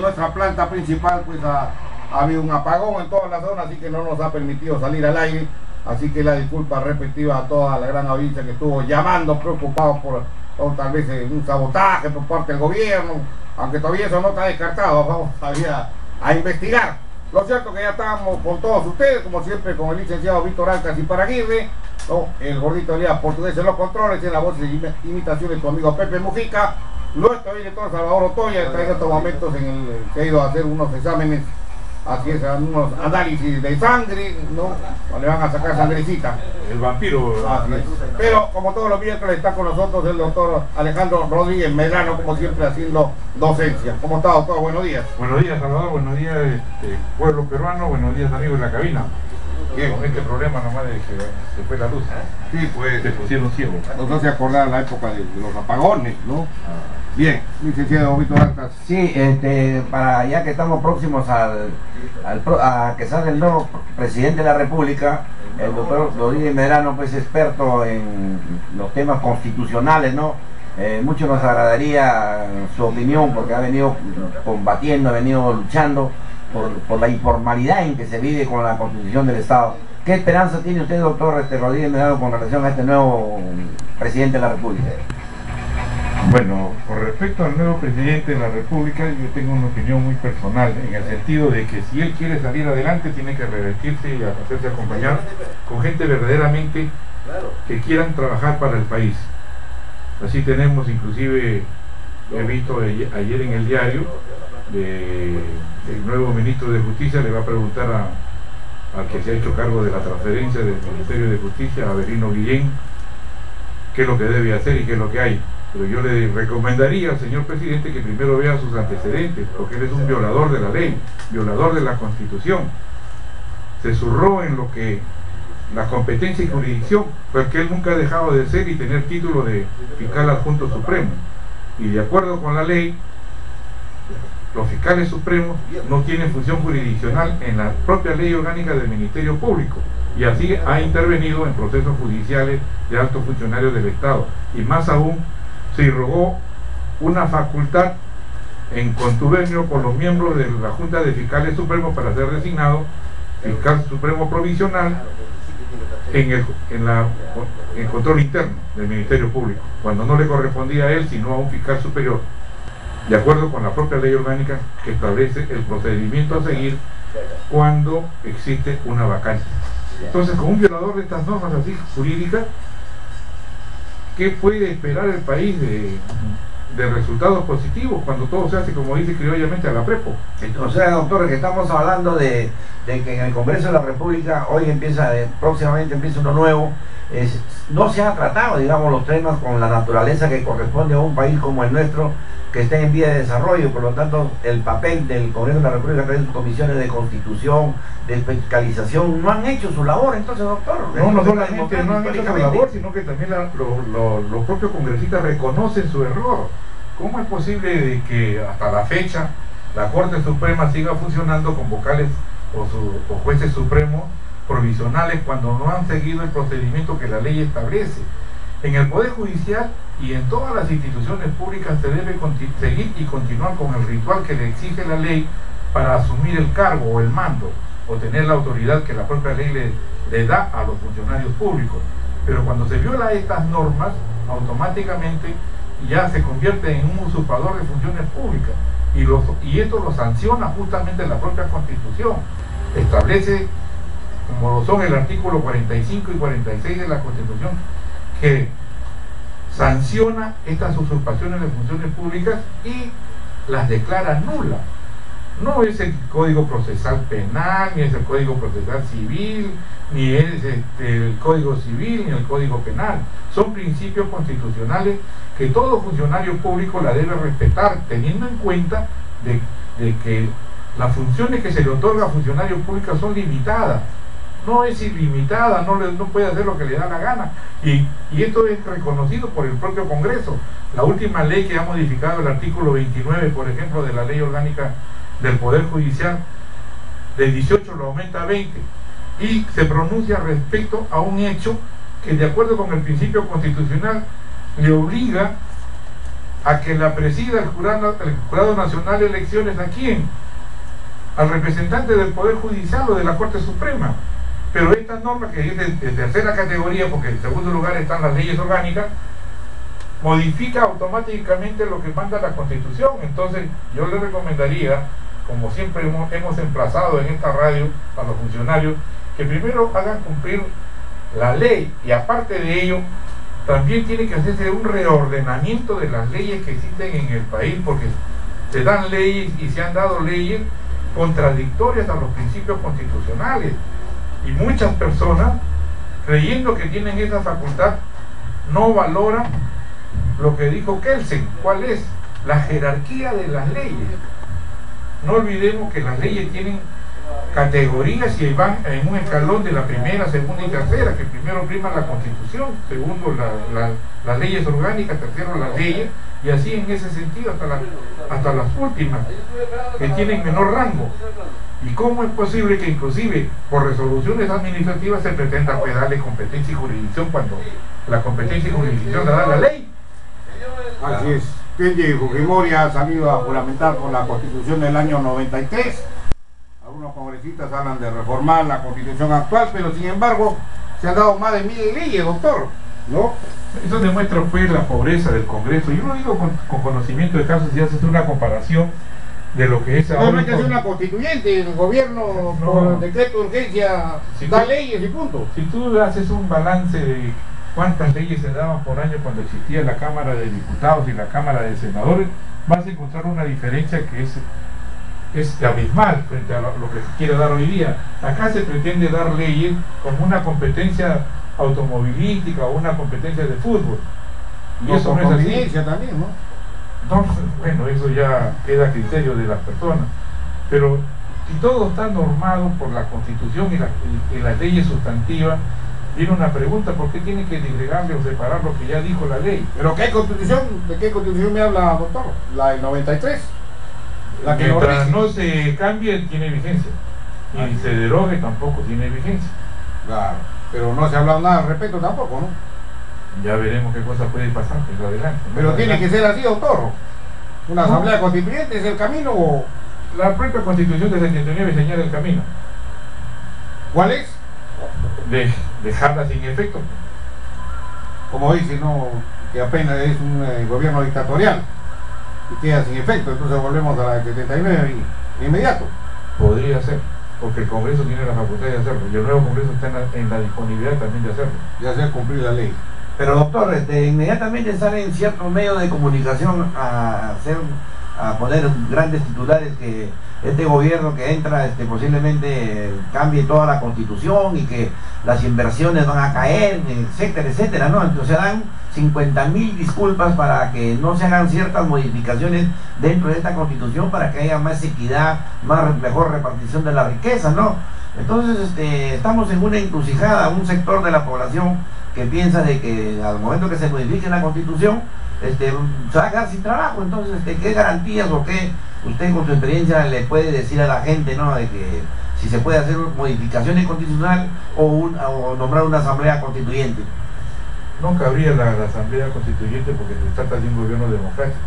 nuestra planta principal pues ha habido un apagón en toda la zona, así que no nos ha permitido salir al aire. Así que la disculpa respectiva a toda la gran audiencia que estuvo llamando preocupado por tal vez un sabotaje por parte del gobierno, aunque todavía eso no está descartado, vamos todavía a investigar. Lo cierto que ya estamos con todos ustedes, como siempre, con el licenciado Víctor Alcas y Paraguirre, ¿no? El gordito Elías Portugués en los controles, en la voz de imitación de tu amigo Pepe Mujica, nuestro director Salvador Otoya está en estos momentos se ha ido a hacer unos exámenes, así es, unos análisis de sangre, ¿no? Le van a sacar sangrecita. El vampiro. Así es. Pero como todos los miércoles está con nosotros el doctor Alejandro Rodríguez Medrano, como siempre haciendo docencia. ¿Cómo está, doctor? Buenos días. Buenos días, Salvador. Buenos días, pueblo peruano. Buenos días, amigos de la cabina. Bien. Con este problema nomás de que se fue la luz. Sí, pues. Se pusieron ciegos. Nos hace acordar la época de los apagones, ¿no? Bien, licenciado Víctor Alcas. Sí, para ya que estamos próximos a que salga el nuevo presidente de la República, el doctor Rodríguez Medrano, pues experto en los temas constitucionales, ¿no? Mucho nos agradaría su opinión, porque ha venido combatiendo, ha venido luchando por la informalidad en que se vive con la Constitución del Estado. ¿Qué esperanza tiene usted, doctor Rodríguez Medrano, con relación a este nuevo presidente de la República? Bueno, con respecto al nuevo presidente de la República, yo tengo una opinión muy personal, en el sentido de que si él quiere salir adelante, tiene que revertirse y hacerse acompañar con gente verdaderamente que quieran trabajar para el país. Así tenemos, inclusive, he visto ayer en el diario, el nuevo ministro de Justicia le va a preguntar al que se ha hecho cargo de la transferencia del Ministerio de Justicia, a Avelino Guillén, qué es lo que debe hacer y qué es lo que hay. Pero yo le recomendaría al señor presidente que primero vea sus antecedentes, porque él es un violador de la ley, violador de la Constitución. Se zurró en lo que la competencia y jurisdicción, porque él nunca ha dejado de ser y tener título de fiscal adjunto supremo. Y de acuerdo con la ley, los fiscales supremos no tienen función jurisdiccional en la propia ley orgánica del Ministerio Público, y así ha intervenido en procesos judiciales de altos funcionarios del Estado, y más aún se irrogó una facultad en contubernio con los miembros de la Junta de Fiscales Supremos para ser designado fiscal supremo provisional en el control interno del Ministerio Público, cuando no le correspondía a él sino a un fiscal superior, de acuerdo con la propia ley orgánica que establece el procedimiento a seguir cuando existe una vacancia. Entonces, con un violador de estas normas así jurídicas, ¿qué puede esperar el país de resultados positivos cuando todo se hace, como dice criollamente, a la prepo? O sea, doctor, que estamos hablando de que en el Congreso de la República hoy próximamente empieza uno nuevo. No se ha tratado, digamos, los temas con la naturaleza que corresponde a un país como el nuestro, que está en vía de desarrollo. Por lo tanto, el papel del Congreso de la República, a través de sus comisiones de constitución, de fiscalización, no han hecho su labor. Entonces, doctor, no solamente no han hecho su labor, sino que también los propios congresistas reconocen su error. ¿Cómo es posible de que hasta la fecha la Corte Suprema siga funcionando con vocales o jueces supremos provisionales cuando no han seguido el procedimiento que la ley establece? En el Poder Judicial y en todas las instituciones públicas se debe seguir y continuar con el ritual que le exige la ley para asumir el cargo o el mando o tener la autoridad que la propia ley le da a los funcionarios públicos. Pero cuando se viola estas normas, automáticamente ya se convierte en un usurpador de funciones públicas, y esto lo sanciona justamente la propia Constitución. Establece, como lo son el artículo 45 y 46 de la Constitución, que sanciona estas usurpaciones de funciones públicas y las declara nulas. No es el Código Procesal Penal, ni es el Código Procesal Civil, ni es el Código Civil, ni el Código Penal. Son principios constitucionales que todo funcionario público la debe respetar, teniendo en cuenta de que las funciones que se le otorga a funcionarios públicos son limitadas. No es ilimitada, no puede hacer lo que le da la gana, y esto es reconocido por el propio Congreso. La última ley que ha modificado el artículo 29, por ejemplo, de la ley orgánica del Poder Judicial, del 18 lo aumenta a 20, y se pronuncia respecto a un hecho que, de acuerdo con el principio constitucional, le obliga a que la presida el Jurado Nacional de Elecciones. ¿A quién? Al representante del Poder Judicial o de la Corte Suprema. Pero esta norma, que es de tercera categoría, porque en segundo lugar están las leyes orgánicas, modifica automáticamente lo que manda la Constitución. Entonces yo le recomendaría, como siempre hemos emplazado en esta radio a los funcionarios, que primero hagan cumplir la ley, y aparte de ello también tiene que hacerse un reordenamiento de las leyes que existen en el país, porque se dan leyes y se han dado leyes contradictorias a los principios constitucionales, y muchas personas, creyendo que tienen esa facultad, no valoran lo que dijo Kelsen. ¿Cuál es? La jerarquía de las leyes. No olvidemos que las leyes tienen categorías y van en un escalón de la primera, segunda y tercera, que primero prima la Constitución, segundo las leyes orgánicas, tercero las leyes, y así en ese sentido hasta las últimas, que tienen menor rango. ¿Y cómo es posible que inclusive por resoluciones administrativas se pretenda darle competencia y jurisdicción cuando la competencia y jurisdicción la da la ley? Así es. Kenji Fujimori ha salido a juramentar con la Constitución del año 93. Algunos congresistas hablan de reformar la Constitución actual, pero sin embargo se han dado más de 1000 leyes, doctor, ¿no? Eso demuestra pues la pobreza del Congreso. Yo lo digo con conocimiento de casos, si haces una comparación de lo que es ahora. No hay que hacer una constituyente, el gobierno por decreto de urgencia da leyes y punto. Si tú haces un balance de cuántas leyes se daban por año cuando existía la Cámara de Diputados y la Cámara de Senadores, vas a encontrar una diferencia que es abismal frente a lo que se quiere dar hoy día. Acá se pretende dar leyes como una competencia automovilística o una competencia de fútbol, y eso no es así también, ¿no? Entonces, bueno, eso ya queda a criterio de las personas, pero si todo está normado por la Constitución y las leyes sustantivas, viene una pregunta: ¿por qué tiene que disgregarle o separar lo que ya dijo la ley? ¿Pero qué Constitución? ¿De qué Constitución me habla, doctor? ¿La del 93? La que mientras no se cambie tiene vigencia, y se derogue tampoco tiene vigencia. Claro, pero no se ha hablado nada al respecto tampoco, ¿no? Ya veremos qué cosa puede pasar más adelante. Pero tiene que ser así, doctor. ¿Una asamblea constituyente es el camino o...? La propia Constitución de 79 señala el camino. ¿Cuál es? Dejarla sin efecto. Como dice, no, que apenas es un gobierno dictatorial y queda sin efecto, entonces volvemos a la de 79 inmediato. Podría ser, porque el Congreso tiene la facultad de hacerlo, y el nuevo Congreso está en la disponibilidad también de hacerlo. De hacer cumplir la ley. Pero doctor, inmediatamente salen ciertos medios de comunicación a poner grandes titulares que este gobierno que entra posiblemente cambie toda la Constitución y que las inversiones van a caer, etcétera, etcétera, ¿no? Entonces dan 50.000 disculpas para que no se hagan ciertas modificaciones dentro de esta Constitución, para que haya más equidad, mejor repartición de la riqueza, ¿no? Entonces estamos en una encrucijada, un sector de la población que piensa de que al momento que se modifique la Constitución se va a quedar sin trabajo. Entonces, ¿qué garantías o qué usted con su experiencia le puede decir a la gente, ¿no?, de que si se puede hacer modificaciones constitucionales o nombrar una asamblea constituyente? No cabría la asamblea constituyente, porque se trata de un gobierno democrático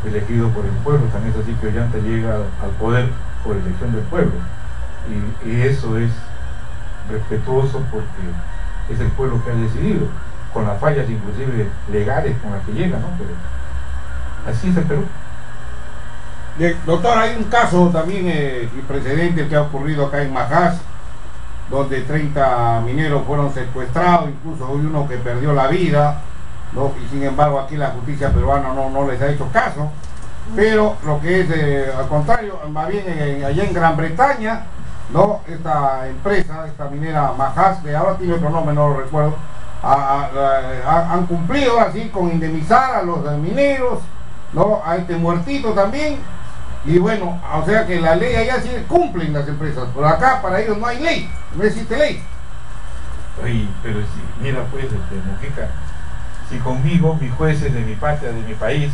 elegido por el pueblo. Tan es así que Ollanta llega al poder por elección del pueblo, y eso es respetuoso porque es el pueblo que ha decidido, con las fallas inclusive legales con las que llega, ¿no? Pero así es el Perú. Doctor, hay un caso también y precedente que ha ocurrido acá en Majás, donde 30 mineros fueron secuestrados, incluso hay uno que perdió la vida, ¿no? Y sin embargo aquí la justicia peruana no les ha hecho caso. Pero lo que es al contrario, más bien allá en Gran Bretaña, ¿no?, esta empresa, esta minera Majás, que ahora tiene otro nombre, no lo recuerdo, han cumplido así con indemnizar a los mineros, ¿no?, a este muertito también. Y bueno, o sea que la ley allá sí cumplen las empresas, pero acá para ellos no hay ley, no existe ley. Oye, pero si, mira pues, Mujica, si conmigo, mis jueces de mi patria, de mi país,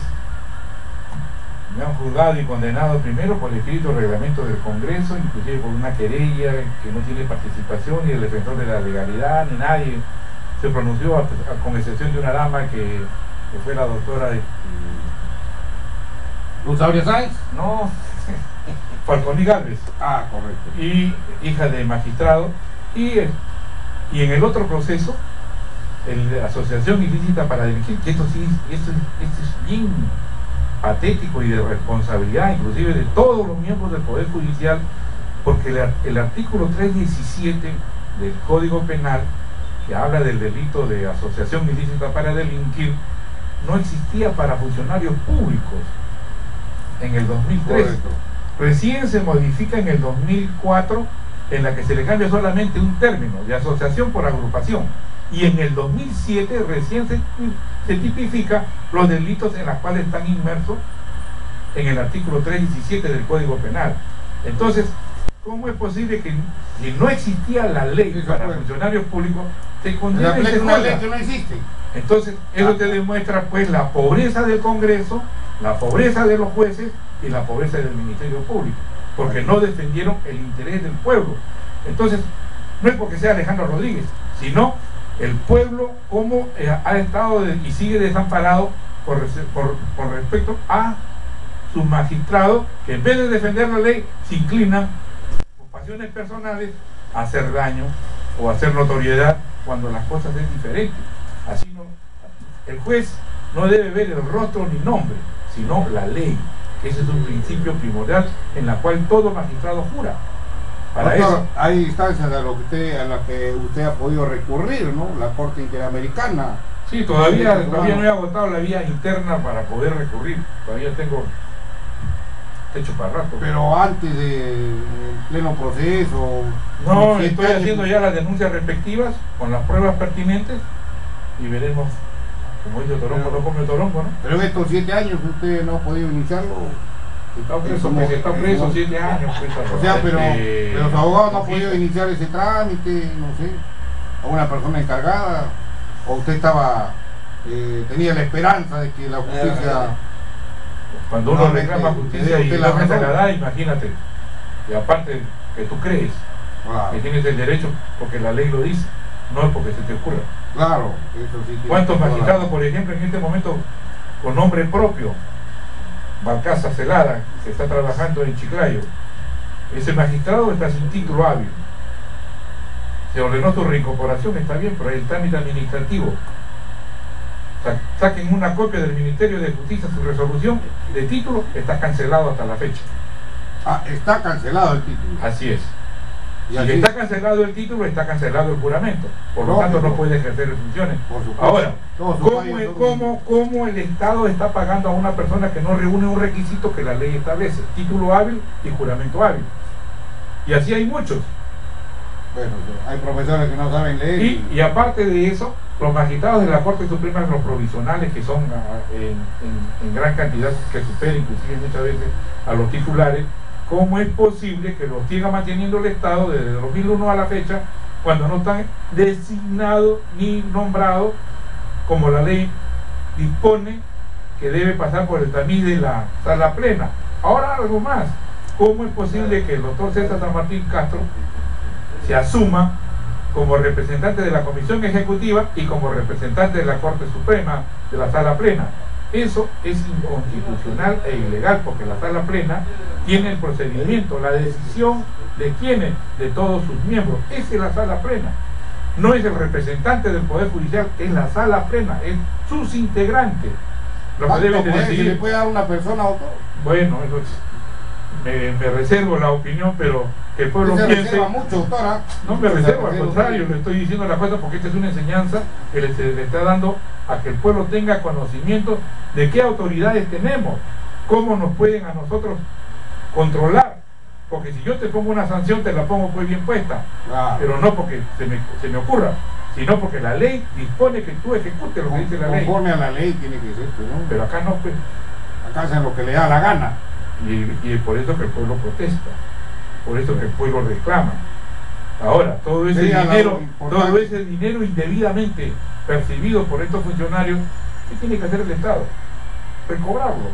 me han juzgado y condenado primero por el escrito reglamento del Congreso, inclusive por una querella que no tiene participación ni el defensor de la legalidad, ni nadie se pronunció, con excepción de una dama que fue la doctora ¿Luz Aurea Sáenz? No, Falconi Gálvez. Ah, correcto. Y hija de magistrado. Y en el otro proceso, el de asociación ilícita para delinquir, que esto es bien patético y de responsabilidad, inclusive de todos los miembros del Poder Judicial, porque el artículo 317 del Código Penal, que habla del delito de asociación ilícita para delinquir, no existía para funcionarios públicos en el 2003. Correcto. Recién se modifica en el 2004, en la que se le cambia solamente un término, de asociación por agrupación, y en el 2007 recién se tipifica los delitos en los cuales están inmersos en el artículo 317 del Código Penal. Entonces, ¿cómo es posible que si no existía la ley para funcionarios públicos, se condena una ley que no existe? Entonces, eso te demuestra pues la pobreza del Congreso, la pobreza de los jueces y la pobreza del Ministerio Público, porque no defendieron el interés del pueblo. Entonces, no es porque sea Alejandro Rodríguez, sino el pueblo como ha estado y sigue desamparado con respecto a sus magistrados, que en vez de defender la ley, se inclinan por pasiones personales a hacer daño o a hacer notoriedad cuando las cosas es diferente. Así no, el juez no debe ver el rostro ni nombre, sino la ley. Ese es un principio primordial en la cual todo magistrado jura. Para Doctor, eso hay instancias a las que usted ha podido recurrir, ¿no? La Corte Interamericana. sí, todavía no he agotado la vía interna para poder recurrir. Todavía tengo techo para rato. Pero antes del pleno proceso. No, 7 estoy años. haciendo ya las denuncias respectivas con las pruebas pertinentes y veremos, como dice Torongo, no come Torongo, ¿no? Pero en estos 7 años usted no ha podido iniciarlo. Está preso, pues, está preso 7 años. Pues, O sea, pero su abogado no ha podido iniciar ese trámite, no sé, a una persona encargada, o usted tenía la esperanza de que la justicia... Cuando uno No, reclama justicia y usted la la se la razón. da, imagínate. Y aparte que tú crees que tienes el derecho porque la ley lo dice, no es porque se te ocurra. Claro, eso sí. tiene ¿Cuántos toda la- magistrados, por ejemplo, en este momento con nombre propio? Balcázar Celada, que está trabajando en Chiclayo. Ese magistrado está sin título hábil. Se ordenó su reincorporación, está bien, pero hay el trámite administrativo. Saquen una copia del Ministerio de Justicia, su resolución de título, está cancelado hasta la fecha. Ah, está cancelado el título. Así es. Y Si así- está cancelado el título, está cancelado el juramento. Por lo No, tanto, no pero- puede ejercer funciones. Por supuesto. Ahora, Todos sus fallos son- ¿cómo el Estado está pagando a una persona que no reúne un requisito que la ley establece? Título hábil y juramento hábil. Y así hay muchos. Bueno, hay profesores que no saben leer. Y aparte de eso, los magistrados de la Corte Suprema, los provisionales, que son en gran cantidad, que superan inclusive muchas veces a los titulares, ¿cómo es posible que los siga manteniendo el Estado desde 2001 a la fecha cuando no están designados ni nombrados como la ley dispone que debe pasar por el tamiz de la sala plena? Ahora algo más, ¿cómo es posible que el doctor César San Martín Castro se asuma como representante de la Comisión Ejecutiva y como representante de la Corte Suprema de la sala plena? Eso es inconstitucional e ilegal, porque la sala plena tiene el procedimiento, la decisión de quiénes, de todos sus miembros. Esa es la sala plena. No es el representante del Poder Judicial, es la sala plena, es sus integrantes los que ¿Cuánto deben de poder se le decidir. puede dar a una persona o todo? Bueno, eso me reservo la opinión, pero que el pueblo Se piense. reserva mucho, doctora. No me reservo, al contrario, le estoy diciendo la cosa porque esta es una enseñanza que le está dando a que el pueblo tenga conocimiento de qué autoridades tenemos, cómo nos pueden a nosotros controlar, porque si yo te pongo una sanción te la pongo pues bien puesta, Claro. pero no porque se me ocurra, sino porque la ley dispone que tú ejecutes lo que dice la ley, Conforme a la ley tiene que ser, pues, ¿no? pero acá no, pues, Acá hacen lo que le da la gana. y por eso que el pueblo protesta, por eso que el pueblo reclama. Ahora, todo ese Sería dinero, importante. todo ese dinero indebidamente percibido por estos funcionarios, ¿qué tiene que hacer el Estado? Recobrarlo.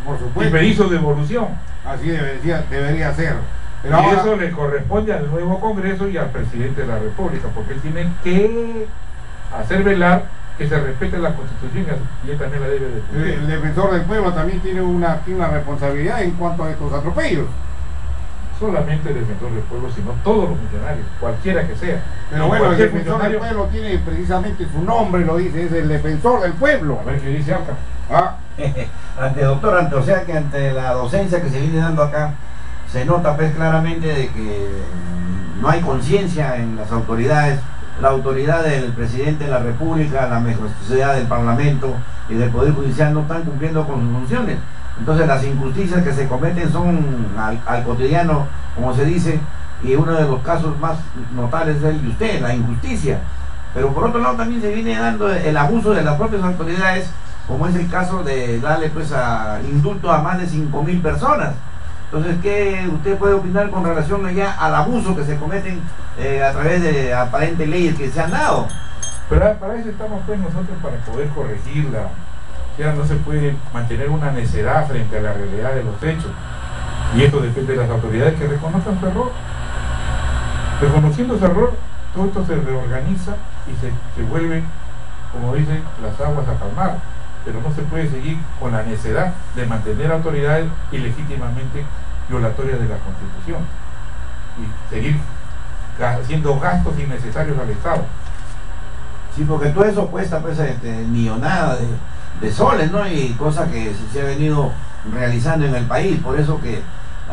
Por Y supuesto. me hizo devolución. Así debería ser. Pero Y ahora, eso le corresponde al nuevo Congreso y al presidente de la República, porque él tiene que hacer velar que se respete la Constitución y él también la debe de cumplir. El defensor del pueblo también tiene una responsabilidad en cuanto a estos atropellos. Solamente el defensor del pueblo, sino todos los funcionarios, cualquiera que sea. Pero bueno, el defensor del pueblo tiene precisamente su nombre, lo dice, es el defensor del pueblo. A ver qué dice acá. O sea que ante la docencia que se viene dando acá, se nota pues claramente de que no hay conciencia en las autoridades. La autoridad del presidente de la República, la majestuosidad del Parlamento y del Poder Judicial no están cumpliendo con sus funciones. Entonces las injusticias que se cometen son al cotidiano, como se dice, y uno de los casos más notables es el de usted, la injusticia. Pero por otro lado también se viene dando el abuso de las propias autoridades, como es el caso de darle pues indulto a más de 5.000 personas. Entonces, ¿qué usted puede opinar con relación allá al abuso que se cometen a través de aparentes leyes que se han dado? Pero para eso estamos pues nosotros, para poder corregirla. Ya no se puede mantener una necedad frente a la realidad de los hechos. Y esto depende de las autoridades que reconozcan su error. Reconociendo su error, todo esto se reorganiza y se vuelve, como dicen, las aguas a calmar. Pero no se puede seguir con la necedad de mantener autoridades ilegítimamente violatorias de la Constitución y seguir haciendo gastos innecesarios al Estado. Sí, porque todo eso cuesta pues millonada de soles, ¿no? Y cosa que se ha venido realizando en el país. Por eso que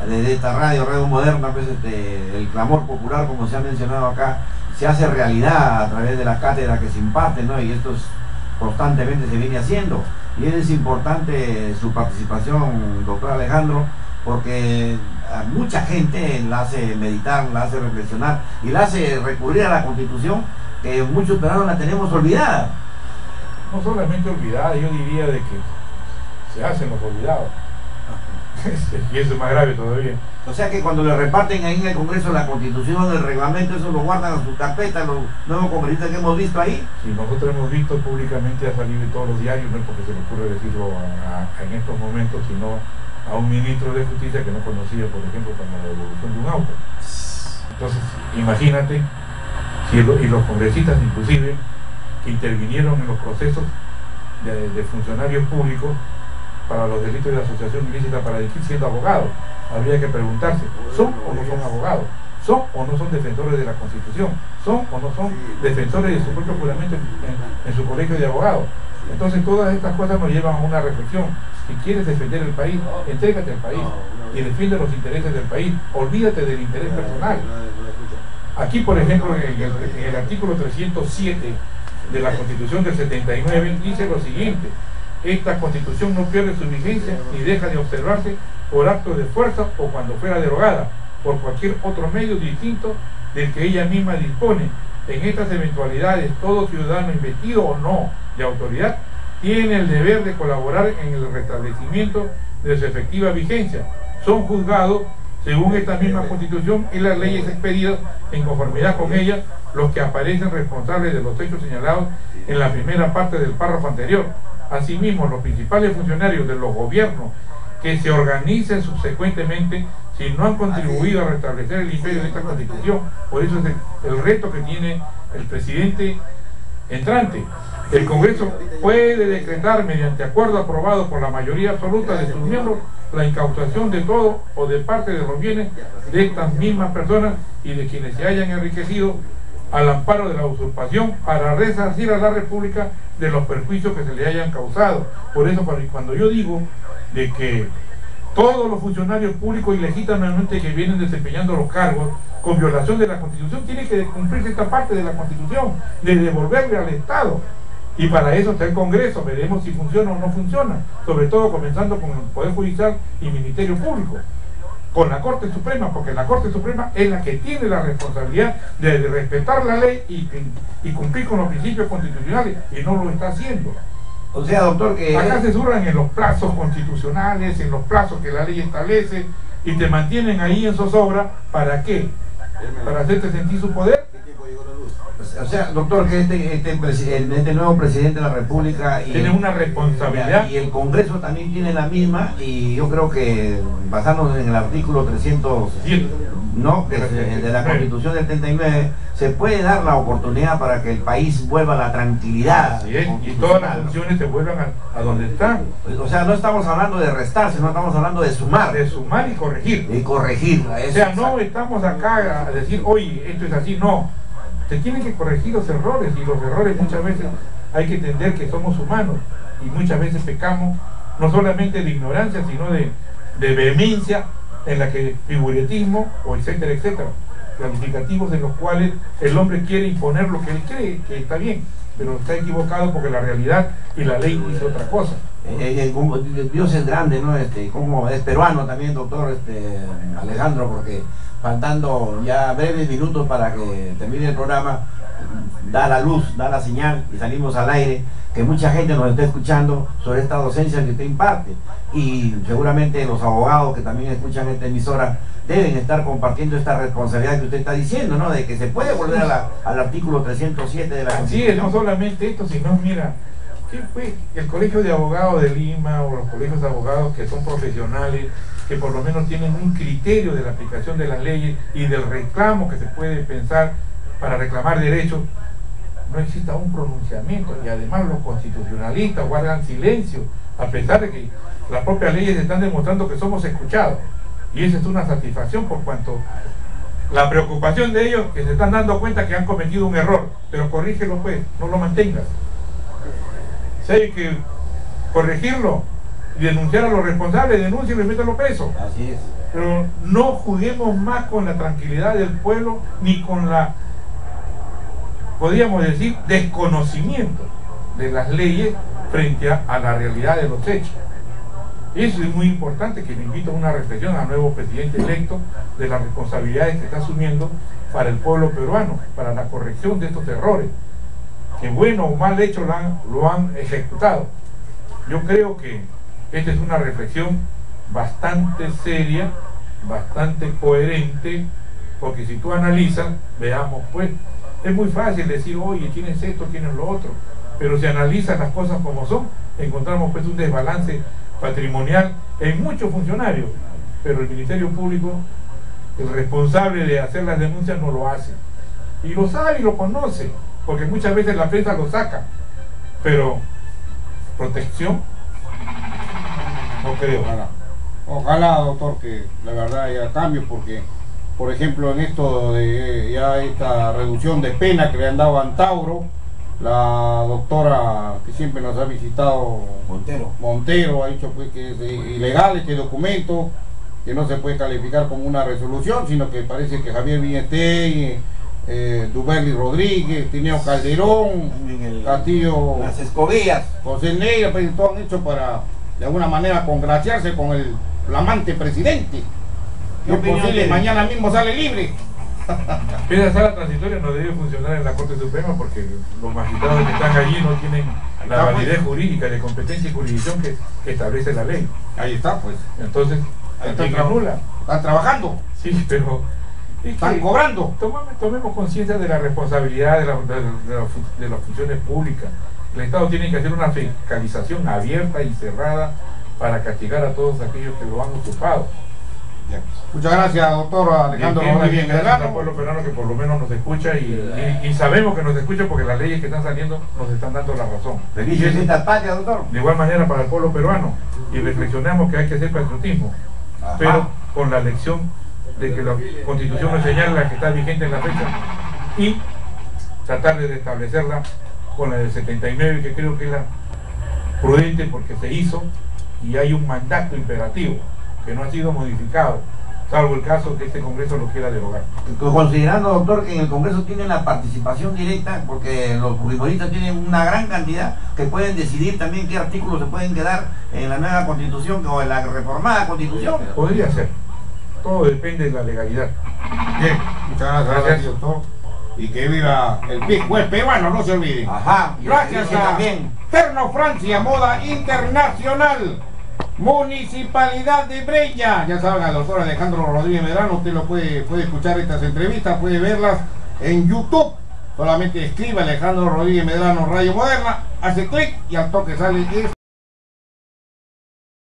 desde esta Radio Moderna, pues el clamor popular, como se ha mencionado acá, se hace realidad a través de la cátedra que se imparte, ¿no? Y esto constantemente se viene haciendo. Y es importante su participación, doctor Alejandro, porque a mucha gente la hace meditar, la hace reflexionar y la hace recurrir a la Constitución, que muchos peruanos la tenemos olvidada. No solamente olvidada, yo diría de que se hacen los olvidados. Y eso es más grave todavía. O sea que cuando le reparten ahí en el Congreso la Constitución, el reglamento, eso lo guardan en su carpeta, los nuevos congresistas que hemos visto ahí. Sí, nosotros hemos visto públicamente, a salir de todos los diarios, no es porque se le ocurre decirlo en estos momentos, sino a un ministro de Justicia que no conocía, por ejemplo, para la devolución de un auto. Entonces, imagínate, y los congresistas inclusive, que intervinieron en los procesos de funcionarios públicos para los delitos de asociación ilícita para delinquir siendo abogados. Habría que preguntarse, ¿son o no son abogados? ¿Son o no son defensores de la Constitución? ¿Son o no son defensores de su propio juramento en su colegio de abogados? Entonces todas estas cosas nos llevan a una reflexión. Si quieres defender el país, entrégate al país y defiende los intereses del país. Olvídate del interés personal. Aquí, por ejemplo, en el artículo 307 de la Constitución del 79 dice lo siguiente: esta Constitución no pierde su vigencia ni deja de observarse por actos de fuerza o cuando fuera derogada por cualquier otro medio distinto del que ella misma dispone. En estas eventualidades, todo ciudadano investido o no de autoridad tiene el deber de colaborar en el restablecimiento de su efectiva vigencia. Son juzgados según esta misma Constitución y las leyes expedidas en conformidad con ella los que aparecen responsables de los hechos señalados en la primera parte del párrafo anterior. Asimismo, los principales funcionarios de los gobiernos que se organicen subsecuentemente si no han contribuido a restablecer el imperio de esta Constitución. Por eso es el reto que tiene el presidente entrante. El Congreso puede decretar mediante acuerdo aprobado por la mayoría absoluta de sus miembros la incautación de todo o de parte de los bienes de estas mismas personas y de quienes se hayan enriquecido al amparo de la usurpación para resarcir a la República de los perjuicios que se le hayan causado. Por eso cuando yo digo de que todos los funcionarios públicos ilegítimamente que vienen desempeñando los cargos con violación de la Constitución, tiene que cumplirse esta parte de la Constitución, de devolverle al Estado. Y para eso está el Congreso, veremos si funciona o no funciona, sobre todo comenzando con el Poder Judicial y Ministerio Público, con la Corte Suprema, porque la Corte Suprema es la que tiene la responsabilidad de respetar la ley y cumplir con los principios constitucionales, y no lo está haciendo. O sea, doctor, que acá se surran en los plazos constitucionales, en los plazos que la ley establece, y te mantienen ahí en zozobra. ¿Para qué? ¿Para hacerte sentir su poder? O sea, doctor, que este nuevo presidente de la República tiene una responsabilidad, y el Congreso también tiene la misma, y yo creo que basándonos en el artículo 307 no, de la Constitución del 39, se puede dar la oportunidad para que el país vuelva a la tranquilidad. Así es, y todas las funciones se vuelvan a donde están. O sea, no estamos hablando de restar, sino estamos hablando de sumar. De sumar y corregir. Y corregir. O sea, no estamos acá a decir, oye, esto es así, no. Se tienen que corregir los errores, y los errores muchas veces hay que entender que somos humanos, y muchas veces pecamos no solamente de ignorancia, sino de vehemencia, en la que figuretismo, o etcétera, etcétera, calificativos en los cuales el hombre quiere imponer lo que él cree que está bien, pero está equivocado porque la realidad y la ley dice otra cosa. Dios es grande, ¿no? Como es peruano también, doctor Alejandro, porque faltando ya breves minutos para que termine el programa, da la luz, da la señal y salimos al aire, que mucha gente nos está escuchando sobre esta docencia que usted imparte, y seguramente los abogados que también escuchan esta emisora deben estar compartiendo esta responsabilidad que usted está diciendo, ¿no? De que se puede volver al artículo 307 de la Constitución. Así es, no solamente esto, sino mira, ¿qué fue? El Colegio de Abogados de Lima, o los colegios de abogados que son profesionales, que por lo menos tienen un criterio de la aplicación de las leyes y del reclamo que se puede pensar para reclamar derechos, no exista un pronunciamiento, y además los constitucionalistas guardan silencio, a pesar de que las propias leyes están demostrando que somos escuchados, y esa es una satisfacción, por cuanto la preocupación de ellos, que se están dando cuenta que han cometido un error, pero corrígelo pues, no lo mantengas. Si hay que corregirlo y denunciar a los responsables, denúncialo y mételo preso. Así es. Pero no juguemos más con la tranquilidad del pueblo, ni con la, podríamos decir, desconocimiento de las leyes frente a la realidad de los hechos. Eso es muy importante, que le invito a una reflexión al nuevo presidente electo de las responsabilidades que está asumiendo para el pueblo peruano, para la corrección de estos errores, que bueno o mal hecho lo han ejecutado. Yo creo que esta es una reflexión bastante seria, bastante coherente, porque si tú analizas, veamos pues, es muy fácil decir, oye, tienes esto, tienes lo otro, pero si analizas las cosas como son, encontramos pues un desbalance patrimonial en muchos funcionarios, pero el Ministerio Público, el responsable de hacer las denuncias, no lo hace, y lo sabe y lo conoce, porque muchas veces la prensa lo saca, pero protección no creo. Ojalá, doctor, que la verdad haya cambios, porque por ejemplo en esto de ya esta reducción de pena que le han dado a Antauro, la doctora que siempre nos ha visitado, Montero, ha dicho pues que es ilegal este documento, que no se puede calificar como una resolución, sino que parece que Javier Vinete, Duberly Rodríguez, Tineo Calderón, Castillo, las Escobillas, José Neira, pues todo han hecho para de alguna manera congraciarse con el flamante presidente, que posible mañana mismo sale libre. Esa sala transitoria no debe funcionar en la Corte Suprema, porque los magistrados que están allí no tienen la validez jurídica de competencia y jurisdicción que establece la ley. Ahí está pues. Entonces, están trabajando. Sí, pero están cobrando. Tomemos conciencia de la responsabilidad de las funciones públicas. El Estado tiene que hacer una fiscalización abierta y cerrada para castigar a todos aquellos que lo han usurpado. Muchas gracias, doctor Alejandro Rodríguez Medrano. Al pueblo peruano que por lo menos nos escucha, y sabemos que nos escucha porque las leyes que están saliendo nos están dando la razón. Felices esta patria, doctor. De igual manera para el pueblo peruano, y reflexionamos que hay que hacer patriotismo, pero con la lección de que la Constitución nos señala la que está vigente en la fecha, y tratar de restablecerla con la del 79, que creo que es la prudente porque se hizo y hay un mandato imperativo que no ha sido modificado, salvo el caso que este Congreso lo quiera derogar. Considerando, doctor, que en el Congreso tienen la participación directa, porque los fujimoristas tienen una gran cantidad que pueden decidir también qué artículos se pueden quedar en la nueva Constitución o en la reformada Constitución. Podría ser, todo depende de la legalidad. Bien, muchas gracias, doctor. Y que viva el Big Web peruano, no se olviden. Gracias a Terno Francia, moda internacional. Municipalidad de Breña, ya saben, al doctor Alejandro Rodríguez Medrano, usted lo puede escuchar estas entrevistas, puede verlas en YouTube, solamente escriba Alejandro Rodríguez Medrano Radio Moderna, hace clic y al toque sale esto.